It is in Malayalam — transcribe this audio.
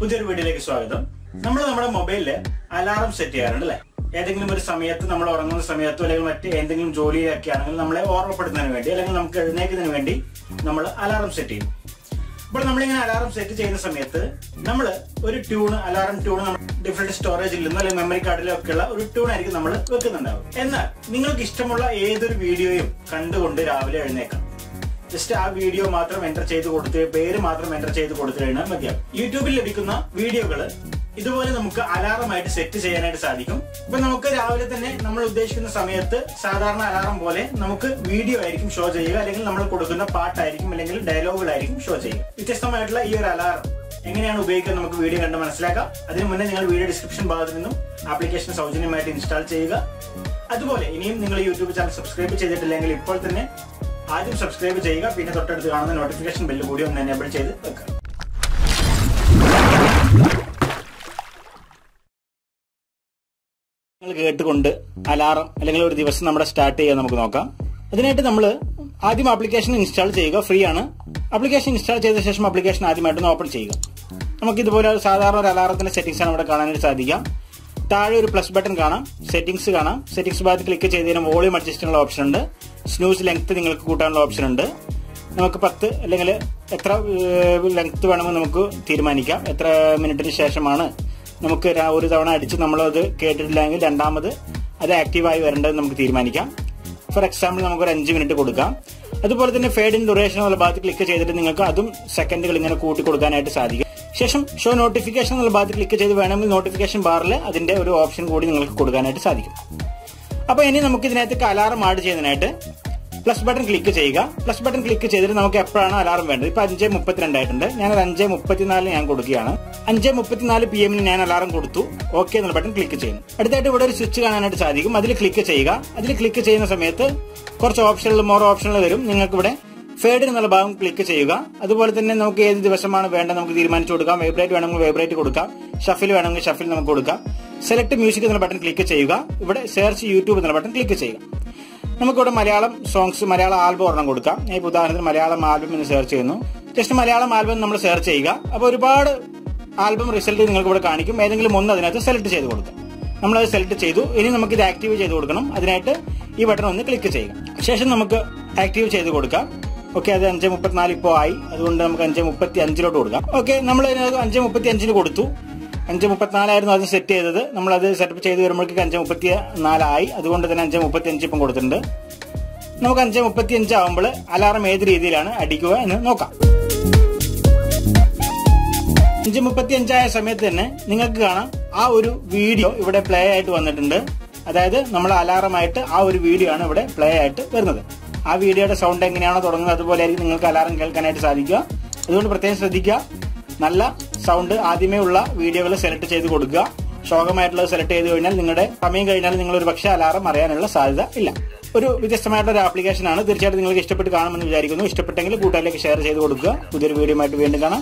പുതിയൊരു വീഡിയോയിലേക്ക് സ്വാഗതം. നമ്മൾ നമ്മുടെ മൊബൈലില് അലാറം സെറ്റ് ചെയ്യാറുണ്ട്. ഏതെങ്കിലും ഒരു സമയത്ത് നമ്മൾ ഉറങ്ങുന്ന സമയത്തോ അല്ലെങ്കിൽ മറ്റ് എന്തെങ്കിലും ജോലിയൊക്കെ ആണെങ്കിൽ നമ്മളെ ഓർമ്മപ്പെടുന്നതിന് വേണ്ടി അല്ലെങ്കിൽ നമുക്ക് എഴുന്നേക്കുന്നതിന് വേണ്ടി നമ്മൾ അലാറം സെറ്റ് ചെയ്യും. അപ്പോൾ നമ്മളിങ്ങനെ അലാറം സെറ്റ് ചെയ്യുന്ന സമയത്ത് നമ്മൾ ഒരു ട്യൂൺ, അലാറം ട്യൂൺ ഡിഫറെന്റ് സ്റ്റോറേജിൽ നിന്നോ അല്ലെങ്കിൽ മെമ്മറി കാർഡിലോ ഒക്കെയുള്ള ഒരു ട്യൂൺ ആയിരിക്കും നമ്മൾ വെക്കുന്നുണ്ടാവും. എന്നാൽ നിങ്ങൾക്ക് ഇഷ്ടമുള്ള ഏതൊരു വീഡിയോയും കണ്ടുകൊണ്ട് രാവിലെ എഴുന്നേക്കാം. ജസ്റ്റ് ആ വീഡിയോ മാത്രം എൻ്റർ ചെയ്ത് കൊടുത്ത് പേര് മാത്രം എൻ്റർ ചെയ്ത് കൊടുത്തു കഴിഞ്ഞാൽ മതിയാവും. യൂട്യൂബിൽ ലഭിക്കുന്ന വീഡിയോകൾ ഇതുപോലെ നമുക്ക് അലാറമായിട്ട് സെറ്റ് ചെയ്യാനായിട്ട് സാധിക്കും. ഇപ്പൊ നമുക്ക് രാവിലെ തന്നെ നമ്മൾ ഉദ്ദേശിക്കുന്ന സമയത്ത് സാധാരണ അലാറം പോലെ നമുക്ക് വീഡിയോ ആയിരിക്കും ഷോ ചെയ്യുക, അല്ലെങ്കിൽ നമ്മൾ കൊടുക്കുന്ന പാട്ടായിരിക്കും അല്ലെങ്കിൽ ഡയലോഗുകളായിരിക്കും ഷോ ചെയ്യുക. വ്യത്യസ്തമായിട്ടുള്ള ഈ ഒരു അലാറം എങ്ങനെയാണ് ഉപയോഗിക്കുക നമുക്ക് വീഡിയോ കണ്ട് മനസ്സിലാക്കാം. അതിനു മുന്നേ നിങ്ങൾ വീഡിയോ ഡിസ്ക്രിപ്ഷൻ ഭാഗത്ത് നിന്നും ആപ്ലിക്കേഷൻ സൗജന്യമായിട്ട് ഇൻസ്റ്റാൾ ചെയ്യുക. അതുപോലെ ഇനിയും നിങ്ങൾ യൂട്യൂബ് ചാനൽ സബ്സ്ക്രൈബ് ചെയ്തിട്ടില്ലെങ്കിൽ ഇപ്പോൾ തന്നെ ആദ്യം സബ്സ്ക്രൈബ് ചെയ്യുക. പിന്നെ തൊട്ടടുത്ത് കാണുന്ന നോട്ടിഫിക്കേഷൻ ബെല്ല് കൂടി ഒന്ന് എനേബിൾ ചെയ്ത് വെക്കുക. നിങ്ങൾ കേട്ടുകൊണ്ട് അലാറം അല്ലെങ്കിൽ ഒരു ദിവസം നമ്മുടെ സ്റ്റാർട്ട് ചെയ്യാൻ നമുക്ക് നോക്കാം. അതിനായിട്ട് നമ്മൾ ആദ്യം ആപ്ലിക്കേഷൻ ഇൻസ്റ്റാൾ ചെയ്യുക. ഫ്രീ ആണ്. ആപ്ലിക്കേഷൻ ഇൻസ്റ്റാൾ ചെയ്ത ശേഷം ആപ്ലിക്കേഷൻ ആദ്യമായിട്ടൊന്ന് ഓപ്പൺ ചെയ്യുക. നമുക്ക് ഇതുപോലെ സാധാരണ ഒരു അലാറത്തിന്റെ സെറ്റിംഗ്സ് ആണ് ഇവിടെ കാണാനായിട്ട് സാധിക്കാം. താഴെ ഒരു പ്ലസ് ബട്ടൺ കാണാം, സെറ്റിംഗ്സ് കാണാം. സെറ്റിംഗ്സ് ഭാഗത്ത് ക്ലിക്ക് ചെയ്തതിന് വോളിയം അഡ്ജസ്റ്റ് ചെയ്യാനുള്ള ഓപ്ഷൻ ഉണ്ട്. സ്നൂസ് ലെങ്ത് നിങ്ങൾക്ക് കൂട്ടാനുള്ള ഓപ്ഷൻ ഉണ്ട്. നമുക്ക് 10 അല്ലെങ്കിൽ എത്ര ലെങ്ത് വേണമെന്ന് നമുക്ക് തീരുമാനിക്കാം. എത്ര മിനിറ്റിന് ശേഷമാണ് നമുക്ക് ഒരു തവണ അടിച്ച് നമ്മളത് കേട്ടിട്ടില്ലെങ്കിൽ രണ്ടാമത് അത് ആക്റ്റീവായി വരേണ്ടത് നമുക്ക് തീരുമാനിക്കാം. ഫോർ എക്സാമ്പിൾ നമുക്കൊരു 5 മിനിറ്റ് കൊടുക്കാം. അതുപോലെ തന്നെ ഫേഡ് ഇൻ ഡ്യൂറേഷൻ എന്നുള്ള ഭാഗത്ത് ക്ലിക്ക് ചെയ്തിട്ട് നിങ്ങൾക്ക് അതും സെക്കൻഡുകൾ ഇങ്ങനെ കൂട്ടി കൊടുക്കാനായിട്ട് സാധിക്കും. ശേഷം ഷോ നോട്ടിഫിക്കേഷൻ എന്നുള്ള ഭാഗത്ത് ക്ലിക്ക് ചെയ്ത് വേണമെങ്കിൽ നോട്ടിഫിക്കേഷൻ ബാറിൽ അതിന്റെ ഒരു ഓപ്ഷൻ കൂടി നിങ്ങൾക്ക് കൊടുക്കാനായിട്ട് സാധിക്കും. അപ്പൊ ഇനി നമുക്ക് ഇതിനകത്തേക്ക് അലാറം ആഡ് ചെയ്യുന്നതിനായിട്ട് പ്ലസ് ബട്ടൺ ക്ലിക്ക് ചെയ്യുക. പ്ലസ് ബട്ടൺ ക്ലിക്ക് ചെയ്തിട്ട് നമുക്ക് എപ്പോഴാണ് അലാറം വേണ്ടത്. ഇപ്പൊ 5:32 ആയിട്ടുണ്ട്. ഞാനത് 5:34 ഞാൻ കൊടുക്കുകയാണ്. 5:34 PM ഞാൻ അലാറം കൊടുത്തു. ഓക്കെ എന്നുള്ള ബട്ടൺ ക്ലിക്ക് ചെയ്യുന്നു. അടുത്തായിട്ട് ഇവിടെ ഒരു സ്വിച്ച് കാണാനായിട്ട് സാധിക്കും. അതിൽ ക്ലിക്ക് ചെയ്യുക. അതിൽ ക്ലിക്ക് ചെയ്യുന്ന സമയത്ത് കുറച്ച് ഓപ്ഷനുകൾ, മോർ ഓപ്ഷനുകൾ വരും. നിങ്ങൾക്ക് ഇവിടെ ഫേഡ് എന്നുള്ള ഭാഗം ക്ലിക്ക് ചെയ്യുക. അതുപോലെ തന്നെ നമുക്ക് ഏത് ദിവസമാണ് വേണ്ടത് നമുക്ക് തീരുമാനിച്ചു കൊടുക്കാം. വൈബ്രേറ്റ് വേണമെങ്കിൽ വൈബ്രേറ്റ് കൊടുക്കാം. ഷഫിൽ വേണമെങ്കിൽ ഷഫിൽ നമുക്ക് കൊടുക്കാം. സെലക്ട് മ്യൂസിക് എന്നുള്ള ബട്ടൺ ക്ലിക്ക് ചെയ്യുക. ഇവിടെ സെർച്ച് യൂട്യൂബ് എന്നുള്ള ബട്ടൺ ക്ലിക്ക് ചെയ്യുക. നമുക്കിവിടെ മലയാളം സോങ്സ്, മലയാളം ആൽബം ഒരെണ്ണം കൊടുക്കാം. ഞാൻ ഇപ്പോൾ ഉദാഹരണത്തിന് മലയാളം ആൽബം എന്ന് സെർച്ച് ചെയ്യുന്നു. ജസ്റ്റ് മലയാളം ആൽബം നമ്മൾ സെർച്ച് ചെയ്യുക. അപ്പോൾ ഒരുപാട് ആൽബം റിസൾട്ട് നിങ്ങൾക്ക് ഇവിടെ കാണിക്കും. ഏതെങ്കിലും ഒന്ന് അതിനകത്ത് സെലക്ട് ചെയ്ത് കൊടുക്കാം. നമ്മളത് സെലക്ട് ചെയ്തു. ഇനി നമുക്ക് ഇത് ആക്റ്റീവ് ചെയ്ത് കൊടുക്കണം. അതിനായിട്ട് ഈ ബട്ടൺ ഒന്ന് ക്ലിക്ക് ചെയ്യുക. ശേഷം നമുക്ക് ആക്റ്റീവ് ചെയ്ത് കൊടുക്കാം. ഓക്കെ, അത് 5:34 ഇപ്പോൾ ആയി. അതുകൊണ്ട് നമുക്ക് 5:35 കൊടുക്കാം. ഓക്കെ, നമ്മൾ 5:35 കൊടുത്തു. 5:34 ആയിരുന്നു സെറ്റ് ചെയ്തത്. നമ്മളത് സെറ്റപ്പ് ചെയ്ത് വരുമ്പോഴേക്ക് 5:34 ആയി. അതുകൊണ്ട് തന്നെ 5:35 ഇപ്പം കൊടുത്തിട്ടുണ്ട്. നമുക്ക് 5:35 ആവുമ്പോൾ അലാറം ഏത് രീതിയിലാണ് അടിക്കുക എന്ന് നോക്കാം. 5:35 ആയ സമയത്ത് തന്നെ നിങ്ങൾക്ക് കാണാം ആ ഒരു വീഡിയോ ഇവിടെ പ്ലേ ആയിട്ട് വന്നിട്ടുണ്ട്. അതായത് നമ്മൾ അലാറമായിട്ട് ആ ഒരു വീഡിയോ ആണ് ഇവിടെ പ്ലേ ആയിട്ട് വരുന്നത്. ആ വീഡിയോയുടെ സൗണ്ട് എങ്ങനെയാണോ തുടങ്ങുന്നത് അതുപോലെ ആയിരിക്കും നിങ്ങൾക്ക് അലാറം കേൾക്കാനായിട്ട് സാധിക്കുക. അതുകൊണ്ട് പ്രത്യേകം ശ്രദ്ധിക്കുക. നല്ല സൗണ്ട് ആദ്യമേ ഉള്ള വീഡിയോകൾ സെലക്ട് ചെയ്ത് കൊടുക്കുക. ശോകമായിട്ടുള്ളത് സെലക്ട് ചെയ്ത് കഴിഞ്ഞാൽ നിങ്ങളുടെ സമയം കഴിഞ്ഞാൽ നിങ്ങൾ ഒരു പക്ഷേ അലാറം അറിയാനുള്ള സാധ്യത ഇല്ല. ഒരു വ്യത്യസ്തമായിട്ടുള്ള ഒരു ആപ്ലിക്കേഷൻ ആണ്. തീർച്ചയായിട്ടും നിങ്ങൾക്ക് ഇഷ്ടപ്പെട്ട് കാണുമെന്ന് വിചാരിക്കുന്നു. ഇഷ്ടപ്പെട്ടെങ്കിൽ കൂട്ടുകാരിലേക്ക് ഷെയർ ചെയ്ത് കൊടുക്കുക. പുതിയൊരു വീഡിയോ ആയിട്ട് വീണ്ടും കാണാം.